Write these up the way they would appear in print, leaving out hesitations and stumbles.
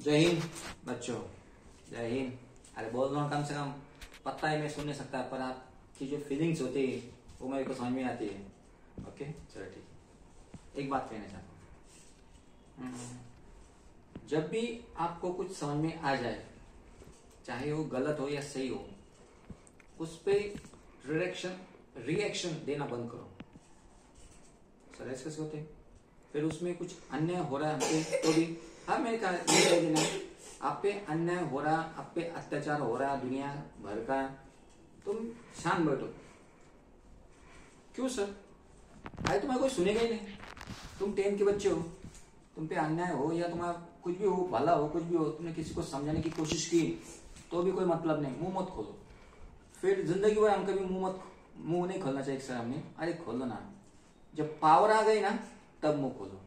जय हिंद बच्चों, जय हिंद। अरे बोल रहा हूँ, कम से कम पता है मैं सुन नहीं सकता, पर आपकी जो फीलिंग्स होती है वो मेरे को समझ में आती है। ओके चलो ठीक है। एक बात कहना चाहता हूँ, जब भी आपको कुछ समझ में आ जाए, चाहे वो गलत हो या सही हो, उस पर रिएक्शन देना बंद करो। सर ऐसे कैसे होते? फिर उसमें कुछ अन्याय हो रहा है हमसे तो भी, हाँ मैंने कहा देना, आप पे अन्याय हो रहा, आप पे अत्याचार हो रहा दुनिया भर का, तुम शांत बैठो। क्यों सर? अरे तुम्हारा कोई सुनेगा ही नहीं। तुम 10 के बच्चे हो, तुम पे अन्याय हो या तुम्हारा कुछ भी हो, भला हो कुछ भी हो, तुमने किसी को समझाने की कोशिश की तो भी कोई मतलब नहीं, मुंह मत खोलो। फिर जिंदगी भर हम कभी मुंह नहीं खोलना चाहिए सर हमने। अरे खोलो ना, जब पावर आ गई ना तब मुंह खोलो,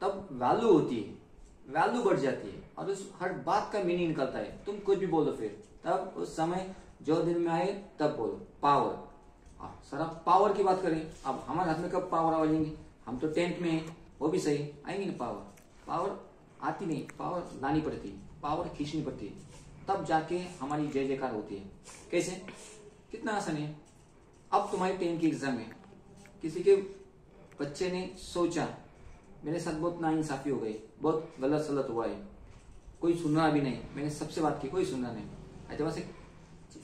तब वैल्यू होती है, वैल्यू बढ़ जाती है और उस हर बात का मीनिंग निकलता है। तुम कुछ भी बोलो फिर तब उस समय जो दिन में आए तब बोलो पावर। सर आप पावर की बात करें, अब हमारे हाथ में कब पावर आ जाएंगी? हम तो 10th में हैं, वो भी सही आएंगी ना पावर? पावर आती नहीं, पावर लानी पड़ती है, पावर खींचनी पड़ती है, तब जाके हमारी जय जयकार होती है। कैसे? कितना आसान है। अब तुम्हारी 10 की एग्जाम है, किसी के बच्चे ने सोचा मेरे साथ बहुत नाइंसाफी हो गई, बहुत गलत सलत हुआ है, कोई सुन रहा भी नहीं, मैंने सबसे बात की कोई सुन रहा नहीं। ऐसे वैसे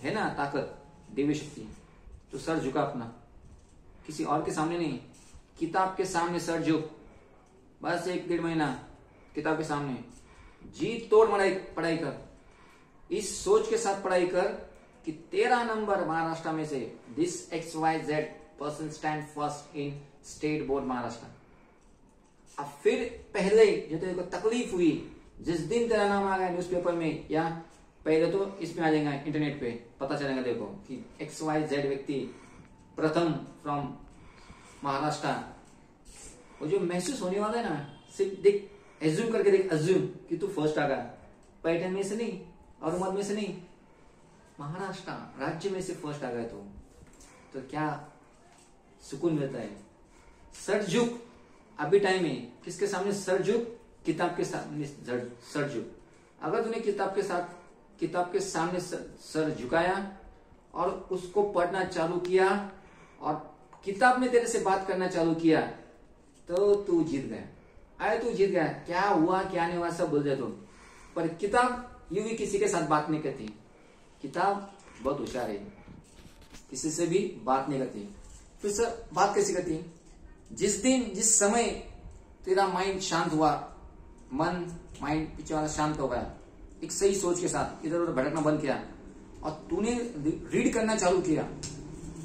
है ना ताकत, देवी शक्ति, तो सर झुका अपना, किसी और के सामने नहीं, किताब के सामने सर झुक, बस 1-1.5 महीना किताब के सामने जी तोड़ पढ़ाई कर। इस सोच के साथ पढ़ाई कर कि 13 नंबर महाराष्ट्र में से this XYZ person stand first in state board Maharashtra. अब फिर पहले जो तेरे को तकलीफ हुई, जिस दिन तेरा नाम आ गया न्यूज़पेपर में, या पहले तो इसमें आ जाएगा इंटरनेट पे, पता चलेगा देखो कि XYZ व्यक्ति प्रथम फ्रॉम महाराष्ट्र, वो जो महसूस होने वाला है ना, सिर्फ देख, एज्यूम करके देख, एज्यूम कि तू फर्स्ट आ गया, पैटर्न में से नहीं, औरंगाबाद में से नहीं, महाराष्ट्र राज्य में से फर्स्ट आ गया तो क्या सुकून मिलता है। सर झुक, अभी टाइम है, किसके सामने सर झुक? किताब के सामने सर झुक। अगर तूने किताब के सामने सर झुकाया और उसको पढ़ना चालू किया और किताब ने तेरे से बात करना चालू किया, तो तू जीत गया। अरे तू जीत गया, क्या हुआ क्या नहीं हुआ सब भूल जाए तुम, पर किताब यूं भी किसी के साथ बात नहीं करती। किताब बहुत होशियार है, किसी से भी बात नहीं करती। फिर सर बात कैसी करती है? जिस समय तेरा माइंड शांत हुआ, माइंड पीछे वाला शांत हो गया, एक सही सोच के साथ इधर उधर भटकना बंद किया और तूने रीड करना चालू किया,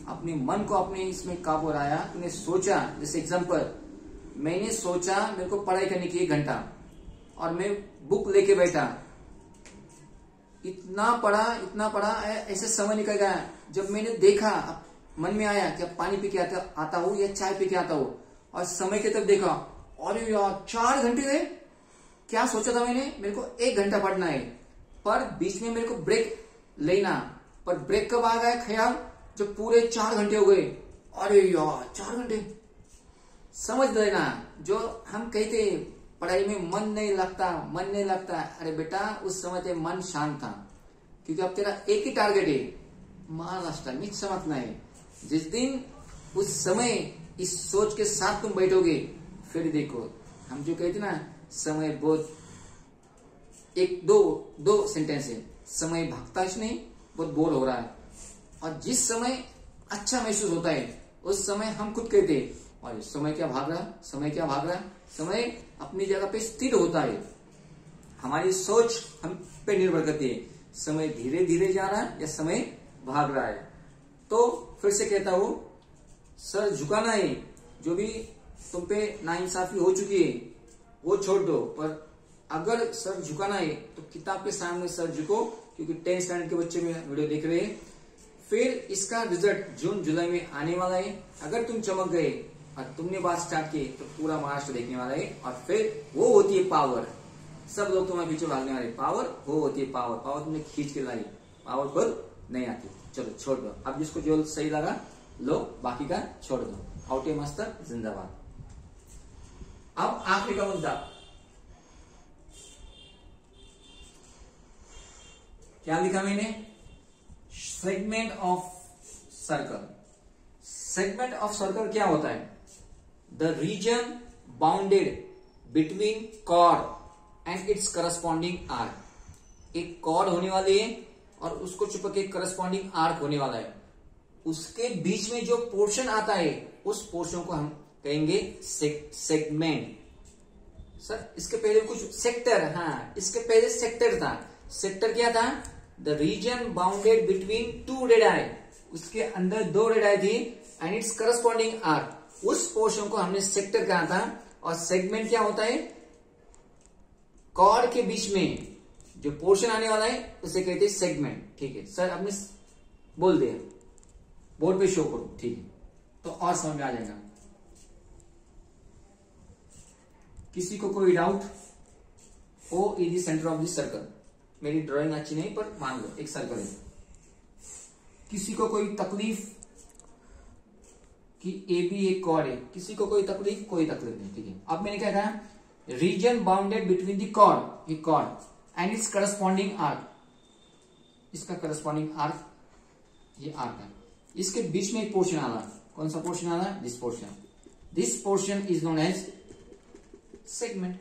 अपने मन को अपने इसमें काबू लाया, तूने सोचा, जैसे एग्जांपल मैंने सोचा मेरे को पढ़ाई करने की 1 घंटा और मैं बुक लेके बैठा, इतना पढ़ा, ऐसे समय निकल गया। जब मैंने देखा, मन में आया कि पानी पी के आता हूँ या चाय पी के आता हूँ, और समय के तरफ देखा, अरे यार 4 घंटे गए। क्या सोचा था मैंने? मेरे को 1 घंटा पढ़ना है, पर बीच में मेरे को ब्रेक लेना, पर ब्रेक कब आ गया ख्याल? जब पूरे 4 घंटे हो गए। अरे यार 4 घंटे, समझ लेना। जो हम कहते पढ़ाई में मन नहीं लगता, अरे बेटा उस समय ते मन शांत था, क्योंकि अब तेरा एक ही टारगेट है, महाराष्ट्र में समझना है। जिस दिन उस समय इस सोच के साथ तुम बैठोगे, फिर देखो हम जो कहते ना, समय बहुत एक दो सेंटेंस है, समय भागता नहीं, बहुत बोर हो रहा है। और जिस समय अच्छा महसूस होता है उस समय हम खुद कहते हैं, और समय क्या भाग रहा, समय अपनी जगह पे स्थिर होता है। हमारी सोच हम पे निर्भर करती है, समय धीरे धीरे जा रहा है या समय भाग रहा है। तो फिर से कहता हूं, सर झुकाना है। जो भी तुम पे नाइंसाफी हो चुकी है वो छोड़ दो, पर अगर सर झुकाना है तो किताब के सामने सर झुको, क्योंकि 10th स्टैंडर्ड के बच्चे में वीडियो देख रहे हैं। फिर इसका रिजल्ट जून जुलाई में आने वाला है। अगर तुम चमक गए और तुमने बात स्टार्ट की तो पूरा महाराष्ट्र देखने वाला है, और फिर वो होती है पावर। सब लोग तुम्हारे पीछे भागने वाले, पावर वो होती है पावर तुमने खींच के लाई, पावर खुद नहीं आती। चलो छोड़ दो, अब जिसको जो सही लगा लो, बाकी का छोड़ दो। आउटे मास्टर जिंदाबाद। अब आखिरी का मुद्दा, क्या लिखा मैंने? Segment of circle. Segment of circle क्या होता है? The region bounded between chord and its corresponding arc. एक कॉर्ड होने वाली है और उसको चिपके करस्पॉन्डिंग आर्क होने वाला है, उसके बीच में जो पोर्शन आता है उस पोर्शन को हम कहेंगे सेगमेंट। सर इसके पहले कुछ सेक्टर, हाँ इसके पहले सेक्टर था। सेक्टर क्या था? The region bounded between two radii, उसके अंदर दो रेडाई थी एंड इट्स करस्पॉन्डिंग आर्क, उस पोर्शन को हमने सेक्टर कहा था। और सेगमेंट क्या होता है? कॉर्ड के बीच में जो पोर्शन आने वाला है उसे कहते हैं सेगमेंट। ठीक है सर, आपने बोल दिया, बोर्ड पे शो करो, ठीक है, तो और समझ में आ जाएगा। किसी को कोई doubt? O is the centre of the circle. मेरी ड्राइंग अच्छी नहीं पर मान लो एक सर्कल है। किसी को कोई तकलीफ कि ए बी एक कॉर्ड है, किसी को कोई तकलीफ? कोई तकलीफ नहीं, ठीक है। अब मैंने क्या कहा? Region bounded between the chord, एक chord and its corresponding arc, इसका करस्पॉन्डिंग आर्क ये आर्क है, इसके बीच में एक पोर्शन आ रहा। कौन सा पोर्शन आ रहा है? This portion. This portion is known as segment.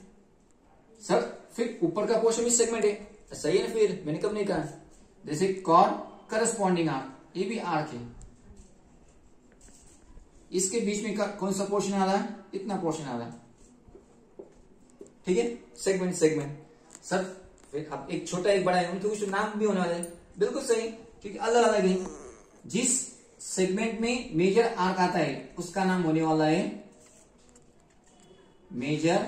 Sir फिर ऊपर का पोर्शन भी सेगमेंट है, सही है ना? फिर मैंने कब नहीं कहा? जैसे कॉर्ड करस्पॉन्डिंग आर्क, ये भी आर्क है, इसके बीच में कौन सा पोर्शन आ रहा है? इतना पोर्शन आ रहा है, ठीक है, सेगमेंट सेगमेंट। सर फिर अब एक छोटा एक बड़ा है, उनके कुछ नाम भी होने वाले हैं, बिल्कुल सही, क्योंकि अलग अलग है। जिस सेगमेंट में मेजर आर्क आता है उसका नाम होने वाला है मेजर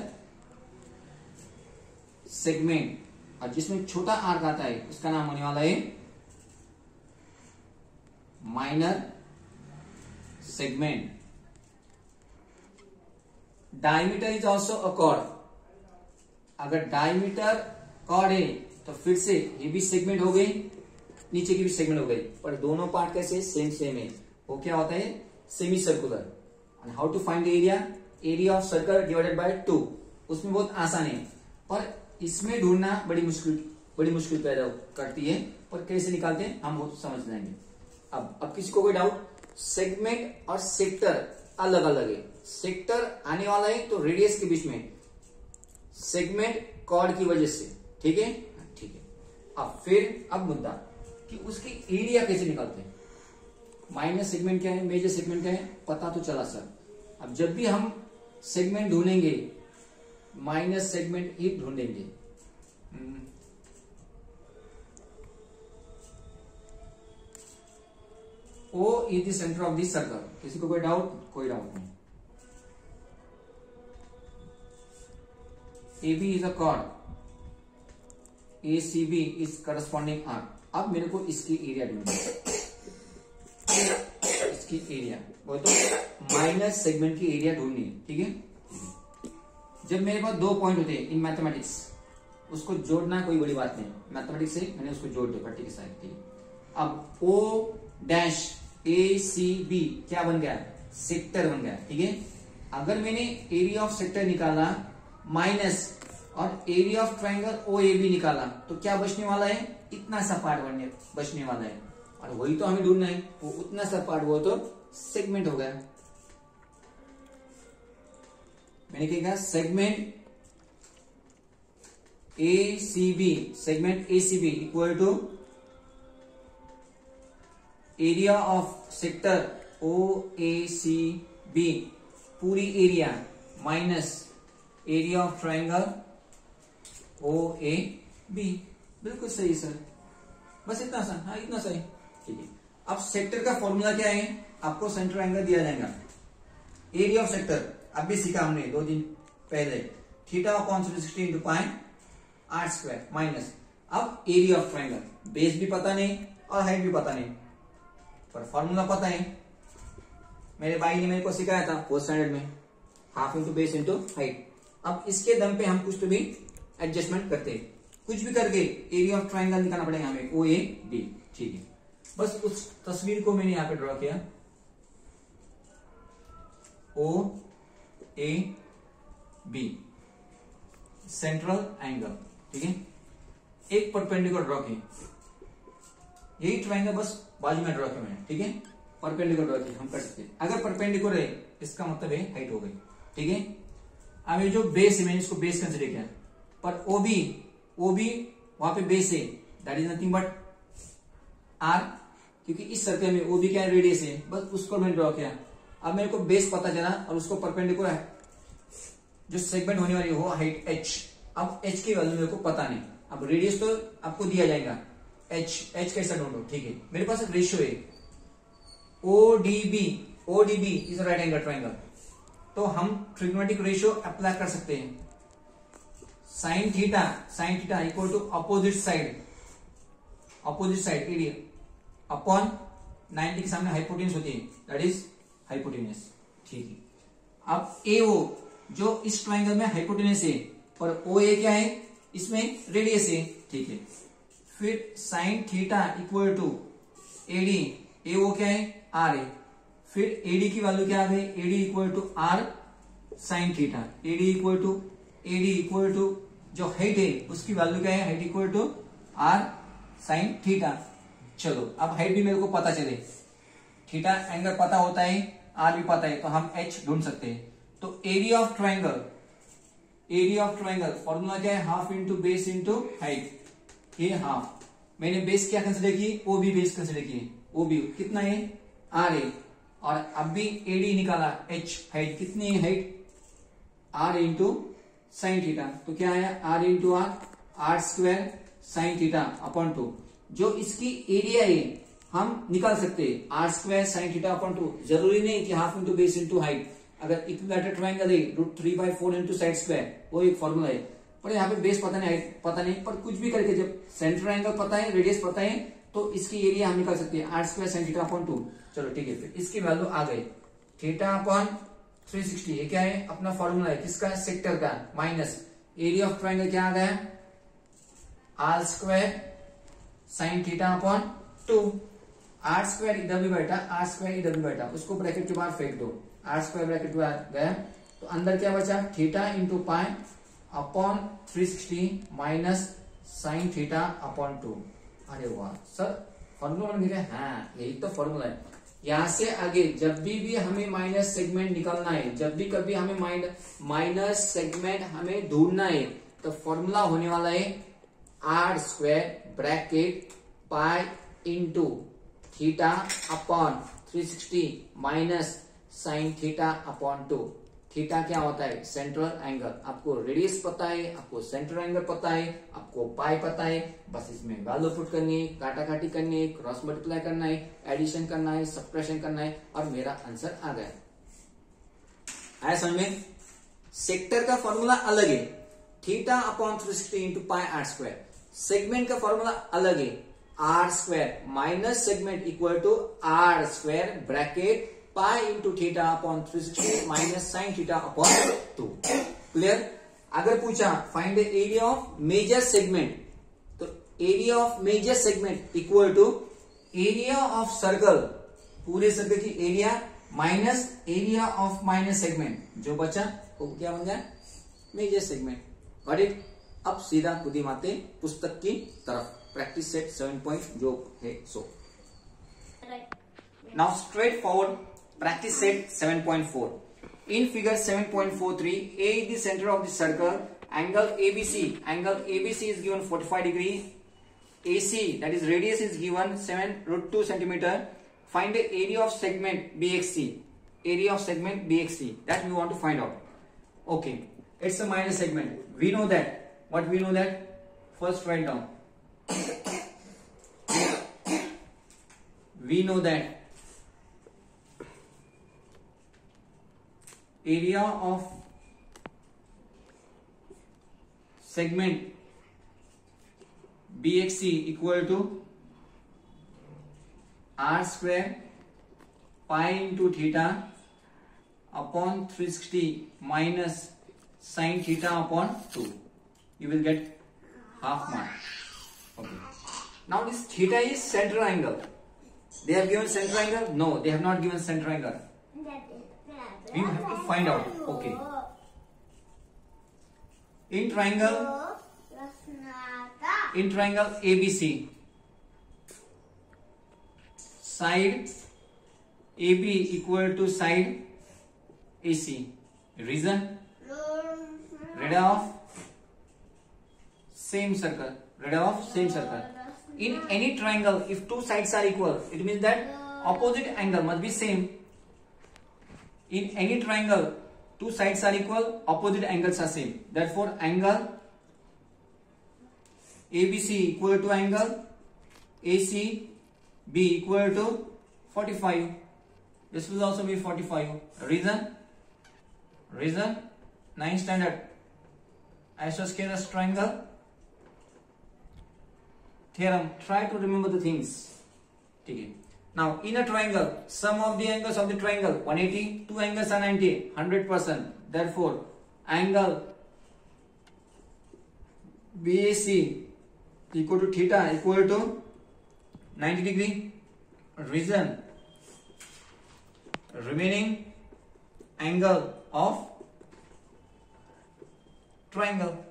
सेगमेंट, और जिसमें छोटा आर्क आता है उसका नाम होने वाला है minor segment. Diameter is also a cord. अगर डायमीटर कॉर्ड है तो फिर से ये भी सेगमेंट हो गई, नीचे की भी सेगमेंट हो गई, पर दोनों पार्ट कैसे? सेम सेम है। वो क्या होता है? Semi circular. And how to find the area? Area of circle divided by 2। उसमें बहुत आसान है, पर इसमें ढूंढना बड़ी मुश्किल पैदा करती है, पर कैसे निकालते हैं हम वो समझ जाएंगे। अब किसी को कोई डाउट? सेगमेंट और सेक्टर अलग अलग है। सेक्टर आने वाला है तो रेडियस के बीच में, सेगमेंट कॉर्ड की वजह से, ठीक है, ठीक है। अब मुद्दा कि उसकी एरिया कैसे निकालते हैं? माइनर सेगमेंट क्या है, मेजर सेगमेंट क्या है, पता तो चला सर। अब जब भी हम सेगमेंट ढूंढेंगे माइनर सेगमेंट ही ढूंढेंगे। O is the centre of the circle. किसी को कोई डाउट? कोई डाउट नहीं। AB is a cord, ACB is corresponding arc. अब मेरे को इसकी एरिया ढूंढनी है, इसकी एरिया वो तो माइनर सेगमेंट की एरिया ढूंढनी है, ठीक है। जब मेरे पास दो पॉइंट होते हैं इन मैथमेटिक्स, उसको जोड़ना कोई बड़ी बात नहीं, मैथमेटिक्स से मैंने उसको जोड़ दिया पट्टी के साथ, ठीक है। अब O डैश ACB क्या बन गया? सेक्टर बन गया, ठीक है। अगर मैंने एरिया ऑफ सेक्टर निकाला माइनस और एरिया ऑफ ट्राइंगल OAB निकाला तो क्या बचने वाला है? इतना सा पार्ट बचने वाला है, और वही तो हमें ढूंढना है। वो उतना सा पार्ट वो तो सेगमेंट हो गया। मैंने क्या कहा? Segment ACB, segment ACB equal to area of sector OACB पूरी area minus area of triangle OAB। बिल्कुल सही सर, बस इतना सा, हाँ इतना सही, ठीक है। अब सेक्टर का फॉर्मूला क्या है? आपको सेंटर एंगल दिया जाएगा। एरिया ऑफ सेक्टर अब भी सीखा हमने 2 दिन पहले, theta upon 60 into pi R square minus. अब एरिया ऑफ ट्राइंगल, बेस भी पता नहीं और हाइट भी पता नहीं, पर फॉर्मूला पता है। मेरे भाई ने मेरे को सिखाया था 4th स्टैंडर्ड में, half into base into height. अब इसके दम पे हम कुछ तो भी एडजस्टमेंट करते हैं, कुछ भी करके एरिया ऑफ ट्राइंगल निकालना पड़ेगा हमें, OAB, ठीक है। बस उस तस्वीर को मैंने यहां पे ड्रॉ किया, OAB सेंट्रल एंगल, ठीक है। एक परपेंडिकुलर ड्रॉ की, यही ट्रायंगल बस बाजू में ड्रॉ किया मैंने, ठीक है, परपेंडिकुलर ड्रॉ किया, हम कर सकते हैं। अगर परपेंडिकुलर है इसका मतलब है हाइट हो गई, ठीक है। अब ये जो बेस है मैंने इसको बेस कंसिडर किया, पर ओबी वहां पे बेस है, that is nothing but R, क्योंकि इस सर्कल में ओबी क्या रेडियस है, बस उसको मैंने ड्रॉ किया। अब मेरे को बेस पता चला और उसको परपेंडिकुलर है जो सेगमेंट होने वाली हो हाइट h। अब h की वैल्यू मेरे को पता नहीं, अब रेडियस तो आपको दिया जाएगा, h कैसा ढूंढो, ठीक है। मेरे पास एक रेशियो है ODB is right angle triangle, तो हम ट्रिग्नोमेट्रिक रेशियो अप्लाई कर सकते हैं। Sine theta equal to opposite side area upon 90 के सामने हाइपोटेन्यूस होती है, दैट इज हाइपोटेन्यूस, ठीक है। अब AO जो इस ट्रायंगल में हाइपोटेन्यूस है, और OA क्या है, इसमें रेडियस है, ठीक है। फिर sine theta equal to AD, AO क्या है, R है। फिर AD की वैल्यू क्या है, AD equal to R sine theta, AD equal to जो हाइट है उसकी वैल्यू क्या है, height equal to R sine theta. चलो अब हाइट भी मेरे को पता चले, थीटा एंगल पता होता है, R भी पता है, तो हम H ढूंढ सकते हैं। तो एरिया ऑफ ट्रायंगल फॉर्मूला क्या है, half into base into height, ये हाफ। मैंने बेस क्या कंसिडर की, OB बेस कंसिडर की, OB कितना है, R है, और अब भी AD निकाला, H हाइट कितनी है, height R into sine theta, तो क्या है R into R square sine theta upon 2। जो इसकी एरिया है हम निकाल सकते हैं, R square sine theta upon 2, जरूरी नहीं कि half into base into height. अगर इक्विलैटरल ट्रायंगल है √3/4 इंटू साइड स्क्वायर, वो एक फॉर्मूला है, पर यहाँ पे बेस पता नहीं, हाइट पता नहीं, पर कुछ भी करके जब सेंटर एंगल पता है, रेडियस पता है, तो इसकी एरिया हम निकाल सकते हैं, R square sine theta upon 2। चलो ठीक है, फिर इसकी वैल्यू आ गई, थीटा अपॉन 360, ये क्या है, अपना फॉर्मूला है किसका, सेक्टर का, माइनस एरिया ऑफ ट्रायंगल क्या आ गया, R square sine theta upon 2। R square इधर भी बैठा, उसको ब्रैकेट के बाहर फेंक दो, R स्क्वायर ब्रैकेट के बाहर गया, तो अंदर क्या बचा, theta into pi upon 360 minus sine theta upon 2। अरे वाह सर, फॉर्मूला बन गया, हाँ यही तो फॉर्मूला है। यहां से आगे जब भी हमें माइनस सेगमेंट निकालना है, जब भी कभी हमें माइनस सेगमेंट हमें ढूंढना है, तो फॉर्मूला होने वाला है R square bracket pi into theta upon 360 minus sine theta upon 2। Theta क्या होता है, सेंट्रल एंगल। आपको रेडियस पता है, आपको सेंट्रल एंगल पता है, आपको पाई पता है, बस इसमें वैल्यू पुट करनी है, काटाकाटी करनी है, क्रॉस मल्टीप्लाई करना है, एडिशन करना है, सब्ट्रैक्शन करना है, और मेरा आंसर आ गया। आया समझ में? सेक्टर का फॉर्मूला अलग है, theta upon 360 into pi R square. Segment का फॉर्मूला अलग है, R square minus segment equal to R square bracket pi into theta upon 360 minus sine theta upon 2। Clear? अगर पूछा find the area of major segment, तो area of major segment equal to area of circle, पूरे circle की area minus area of minus segment, जो बचा वो क्या बन गया, मेजर सेगमेंट। Got it? अब सीधा खुदी माते पुस्तक की तरफ, प्रैक्टिस सेट 7 जो है so. Now straightforward practice set 7.4. In figure 7.43, A is the center of the circle. Angle ABC is given 45 degree. AC, that is radius, is given 7√2 centimeter. Find the area of segment BXC. Area of segment BXC. That we want to find out. Okay, it's a minor segment. We know that. What we know that? First write down. We know that area of segment BXC equal to R square pi into theta upon 360 minus sin theta upon 2. You will get half mark. Okay. Now this theta is center angle. They have given center angle? No, they have not given center angle. We have to find out. Okay. In triangle ABC, side AB equal to side AC. Reason? Radii of same circle. Radii of same circle. In any triangle, if two sides are equal, it means that opposite angle must be same. In any triangle, two sides are equal, opposite angles are same. Therefore, angle ABC equal to angle ACB equal to 45. This will also be 45. Reason? 9th standard isosceles triangle theorem. Try to remember the things. Okay. Now, in a triangle, sum of the angles of the triangle 180, two angles are 90, 100%. Therefore, angle BAC equal to theta equal to 90 degree. Reason? Remaining angle of triangle,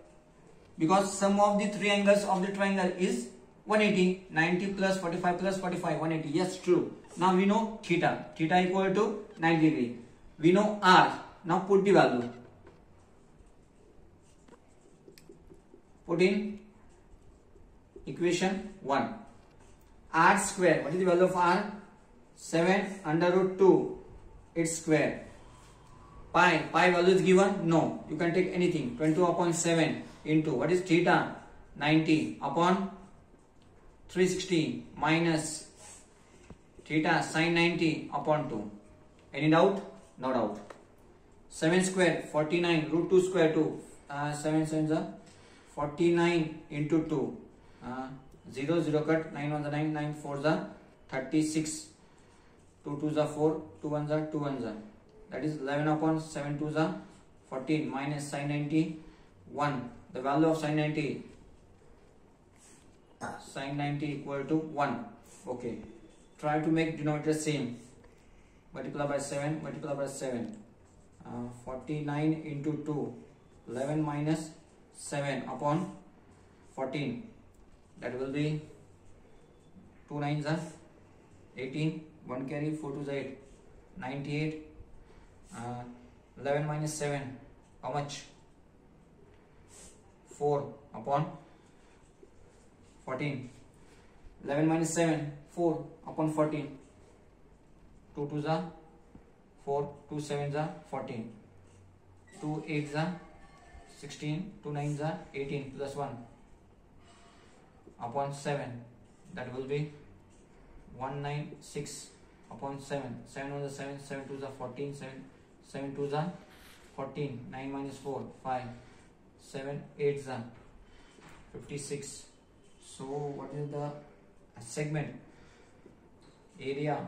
because sum of the three angles of the triangle is 180. 90 plus 45 plus 45, 180. Yes, true. Now we know theta equal to 90 degree. We know R. Now put the value. Put in equation 1. R square. What is the value of R? 7 under root 2. Its square. Pi value is given? No. You can take anything. 22 upon 7 into what is theta? 90 upon 360 minus theta sin 90 upon 2. Any doubt? No doubt. 7 square 49 root 2 square 2. 7 7 is 49 into 2. 0 0 cut, 9 1 9, 9 4 is 36. 2 2 is 4, 2 1 is 2 1 is. That is 11 upon 7 2 is 14 minus sin 90 1. The value of sin 90 equal to 1. Okay. Try to make denominator same. Multiply by 7. 49 into 2. 11 minus 7 upon 14. That will be 2 9s are 18. 1 carry 4 2s 8. 98. 11 minus 7. How much? 4 upon 14. 11 minus 7. 4 upon 14. 2 2s are 4. 2 7s are 14. 2 8s are 16. 2 9s are 18 plus 1 upon 7. That will be 196 upon 7. 7 1 is 7. 7 2s are 14. 7 2s are 14. 9 minus 4 5. 7 8s are 56. So what is the segment area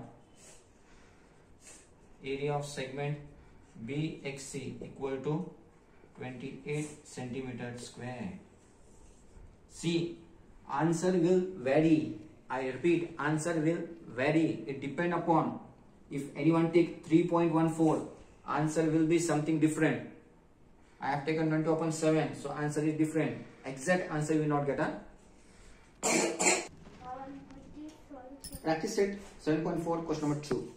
of segment BXC equal to 28 centimeter square. See, answer will vary. I repeat, answer will vary. It depend upon, if anyone take 3.14, answer will be something different. I have taken 20 upon 7, so answer is different. Exact answer will not get a. Practice set 7.4, question number 2.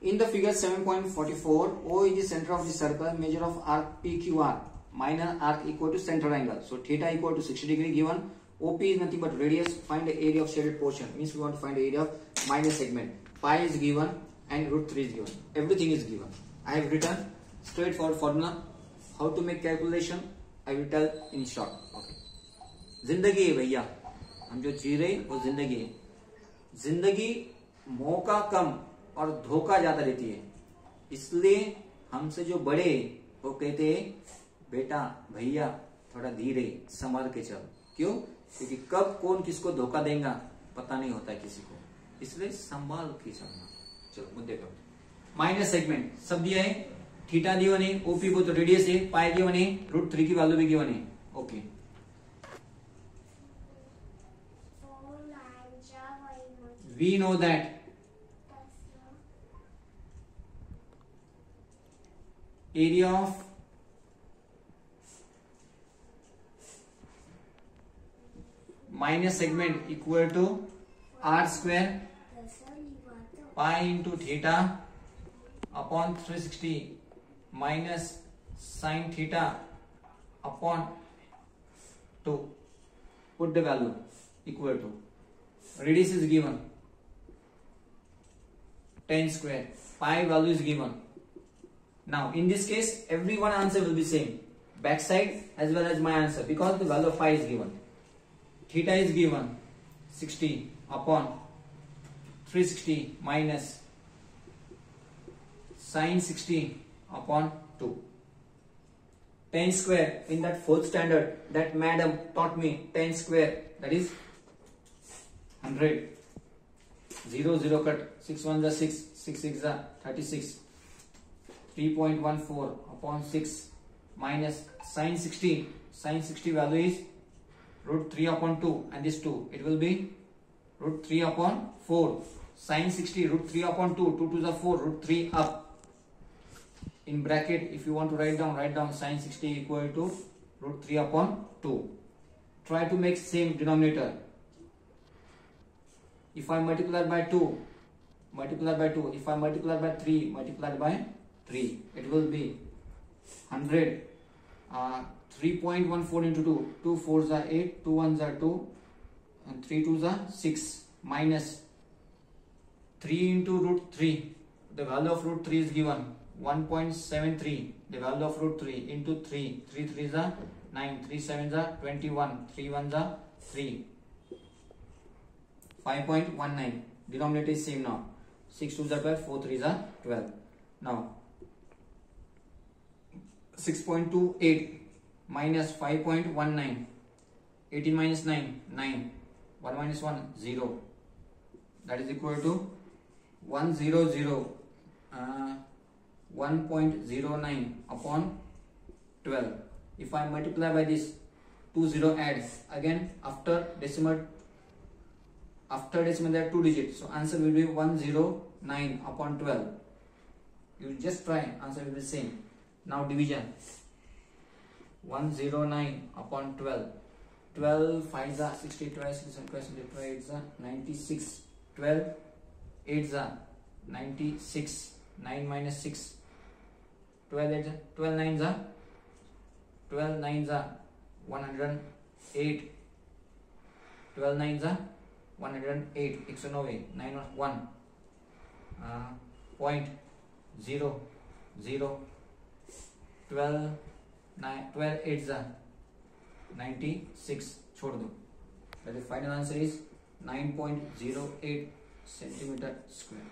In the figure 7.44, O is the center of the circle. Measure of arc PQR. Minor arc equal to center angle. So theta equal to 60 degree given. OP is nothing but radius. Find the area of shaded portion. Means we want to find the area of minor segment. Pi is given and root 3 is given. Everything is given. I have written straightforward formula. How to make calculation I will tell in short. Okay. जिंदगी है भैया, हम जो जी रहे वो जिंदगी है. जिंदगी मौका कम और धोखा ज्यादा देती है. इसलिए हमसे जो बड़े वो कहते हैं बेटा भैया थोड़ा धीरे संभाल के चल. क्यों? क्योंकि कब कौन किसको धोखा देगा पता नहीं होता है किसी को, इसलिए संभाल के चलना. चलो मुद्दे पर. माइनर सेगमेंट सब दिया है. थीटा गिवन है, ओपी वो तो रेडियस है, पाई गिवन है, रूट 3 की वैल्यू भी गिवन है. Okay. We know that area of minor segment equal to r square pi into theta upon 360 minus sin theta upon 2. Put the value equal to, radius is given 10 square, pi value is given. Now in this case every one answer will be same, back side as well as my answer, because the value of pi is given. Theta is given 60 upon 360 minus sin 60 upon 2. 10 square, in that 4th standard that madam taught me, 10 square that is 100. 0 0 cut, 6 1 is 6, 6 6 is 36. 3.14 upon 6 minus sin 60. Sin 60 value is root 3 upon 2, and this 2, it will be root 3 upon 4. Sin 60 root 3 upon 2, 2 to the 4, root 3 up. In bracket, if you want to write down sin 60 equal to root 3 upon 2. Try to make same denominator. If I multiply by 2, multiply by 2. If I multiply by 3, multiply by 3. It will be 100. 3.14 into 2. 2 4s are 8, 2 1s are 2, and 3 2s are 6. Minus 3 into root 3. The value of root 3 is given 1.73. The value of root 3 into 3. 3 3s are 9, 3 7s are 21, 3 1s are 3. 5.19. Denominator is same now. 6 2s are 12, 4 3s are 12. Now 6.28 minus 5.19. 18 minus 9, 9. 1 minus 1, 0. That is equal to 100. 1.09 upon 12. If I multiply by this, 20 add again after decimal there are 2 digits, so answer will be 109 upon 12. You just try, answer will be same. Now division, 109 upon 12. 12 5s are 60, 12 6 and 12 8s are 96. 12 8s are 96. 9 minus 6. 12 9s are 108. 12 9s are 108. X no way. 9 1. 0.0 0. 12 8s are 96. छोड़ दो. The final answer is 9.08 centimeter square.